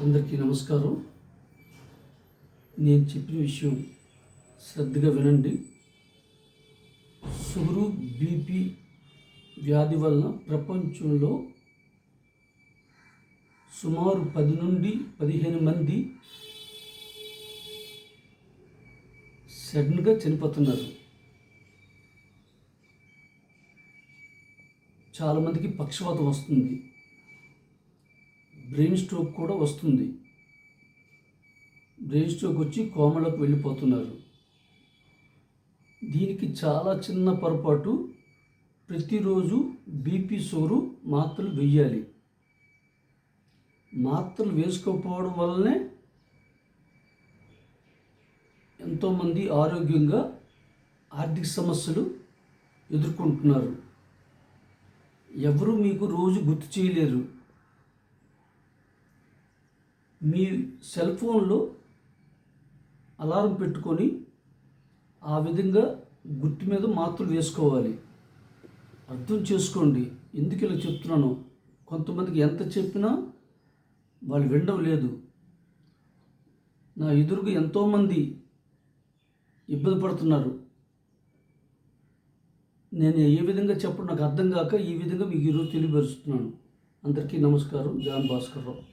అందరికీ నమస్కారం. నేను చెప్పిన విషయం శ్రద్ధగా వినండి. షుగరు, బీపీ వ్యాధి వలన ప్రపంచంలో సుమారు 10 నుండి 15 మంది సడన్గా చనిపోతున్నారు. చాలామందికి పక్షవాతం వస్తుంది, బ్రెయిన్ స్ట్రోక్ కూడా వస్తుంది. బ్రెయిన్ స్ట్రోక్ వచ్చి కోమలోకి వెళ్ళిపోతున్నారు. దీనికి చాలా చిన్న పొరపాటు, ప్రతిరోజు బీపీ షుగరు మాత్రలు వేయాలి. మాత్రలు వేసుకోకపోవడం వల్లనే ఎంతోమంది ఆరోగ్యంగా ఆర్థిక సమస్యలు ఎదుర్కొంటున్నారు. ఎవరు మీకు రోజు గుర్తు చేయలేరు. మీ సెల్ ఫోన్లో అలారం పెట్టుకొని ఆ విధంగా గుర్తు మీద మాత్రలు వేసుకోవాలి. అర్థం చేసుకోండి ఎందుకు ఇలా చెప్తున్నాను. కొంతమందికి ఎంత చెప్పినా వాళ్ళు వినడం లేదు. నా ఎదురుగా ఎంతోమంది ఇబ్బంది పడుతున్నారు. నేను ఏ విధంగా చెప్పడం నాకు అర్థం కాక ఈ విధంగా మీకు ఈరోజు తెలియపరుస్తున్నాను. అందరికీ నమస్కారం. జాన్ భాస్కర్ రావు.